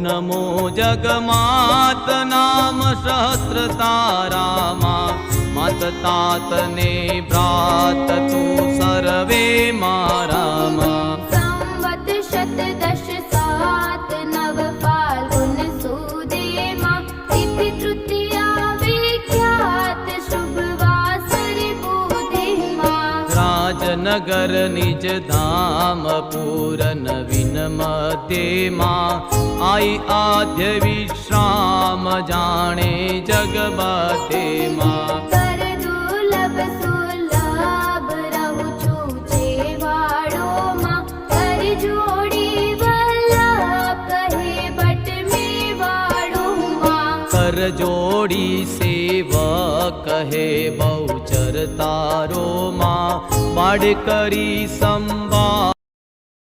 नमो जगमात नाम सहस्र तारामा मात तात ने भ्रात तू सर्वे मारामा संवत शत दश सात नव फाल्गुन सुदेमा तिथि तृतीया विख्यात शुभ वासर बुधेमा राजनगर निज धाम पूरन विन मध्येमा आई आद्य विश्राम जाने जगबतेमा कर दुर्लभ सुलभ रहु छूचे वाड़ो माँ कर जोड़ी वल्लभ कहे बट में वाड़ो माँ कर जोड़ी सेवा कहे बहुचर तारो माँ बाड़ करी संवाद